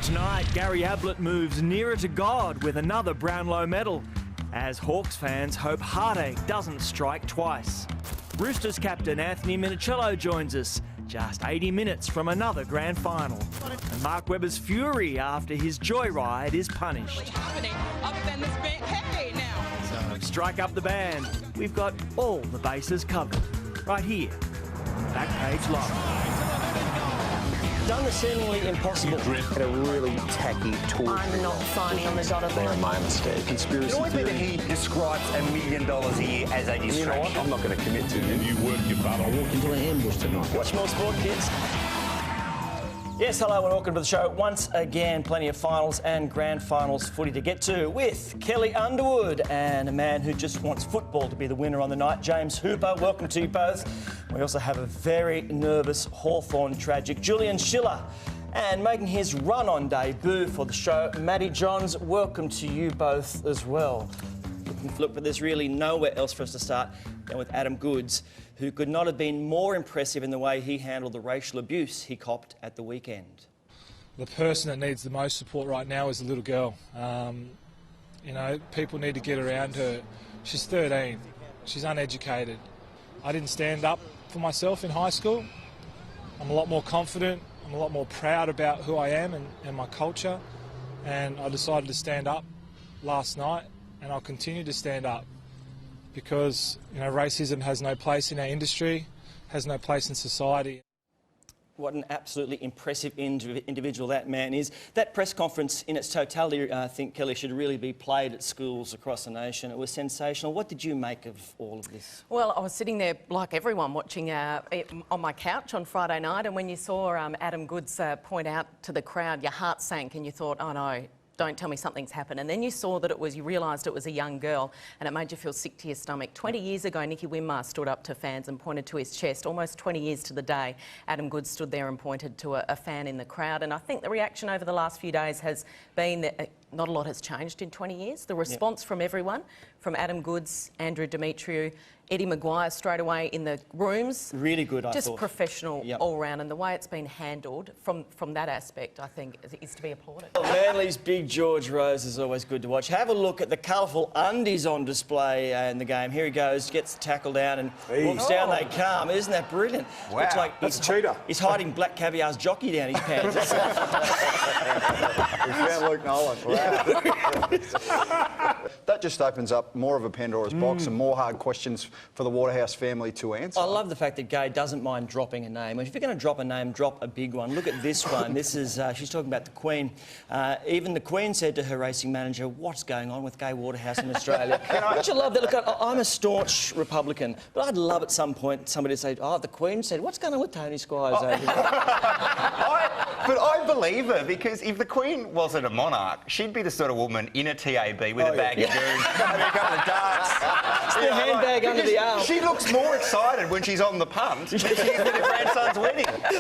Tonight, Gary Ablett moves nearer to God with another Brownlow medal, as Hawks fans hope heartache doesn't strike twice. Roosters captain Anthony Minicello joins us, just 80 minutes from another grand final. And Mark Webber's fury after his joyride is punished. So strike up the band. We've got all the bases covered, right here, Backpage Live. Done the seemingly impossible. Had a really tacky talk. I'm not signing on the dotted line. My mistake. Conspiracy. It always been that he describes $1 million a year as a distraction. You know what? I'm not going to commit to it. You work your butt off. I walked into an ambush tonight. Watch more sport, kids. Yes, hello and welcome to the show. Once again, plenty of finals and grand finals footy to get to with Kelly Underwood and a man who just wants football to be the winner on the night, James Hooper. Welcome to you both. We also have a very nervous Hawthorn tragic, Julian Schiller. And making his run-on debut for the show, Matty Johns. Welcome to you both as well. Look, but there's really nowhere else for us to start than with Adam Goodes, who could not have been more impressive in the way he handled the racial abuse he copped at the weekend. The person that needs the most support right now is the little girl. You know, people need to get around her. She's 13. She's uneducated. I didn't stand up for myself in high school. I'm a lot more confident. I'm a lot more proud about who I am and my culture. And I decided to stand up last night, and I'll continue to stand up because, you know, racism has no place in our industry, has no place in society. What an absolutely impressive individual that man is. That press conference in its totality, I think, Kelly, should really be played at schools across the nation. It was sensational. What did you make of all of this? Well, I was sitting there, like everyone, watching on my couch on Friday night, and when you saw Adam Goodes point out to the crowd, your heart sank and you thought, oh no, don't tell me something's happened. And then you saw that you realised it was a young girl, and it made you feel sick to your stomach. 20 years ago, Nicky Winmar stood up to fans and pointed to his chest. Almost 20 years to the day, Adam Goodes stood there and pointed to a fan in the crowd. And I think the reaction over the last few days has been that not a lot has changed in 20 years. The response from everyone, from Adam Goodes, Andrew Demetriou, Eddie Maguire straight away in the rooms. Really good, I thought. Just professional all round, and the way it's been handled from that aspect, I think, is to be applauded. Well, Manly's big George Rose is always good to watch. Have a look at the colourful undies on display in the game. Here he goes, gets the tackle down and walks down, they come. Isn't that brilliant? Wow, looks like that's a cheater. He's hiding Black Caviar's jockey down his pants. We found Luke Nolan. Wow. That just opens up more of a Pandora's box and more hard questions for the Waterhouse family to answer. I love the fact that Gay doesn't mind dropping a name. If you're going to drop a name, drop a big one. Look at this one. This is, she's talking about the Queen. Even the Queen said to her racing manager, what's going on with Gay Waterhouse in Australia? Don't you love that? Look, I'm a staunch Republican, but I'd love at some point somebody to say, oh, the Queen said, what's going on with Tony Squires over here? But I believe her, because if the Queen wasn't a monarch, she'd be the sort of woman in a TAB with a bag of goons, having a couple of darts. The handbag under the arm. She looks more excited when she's on the punt than she is at her grandson's wedding.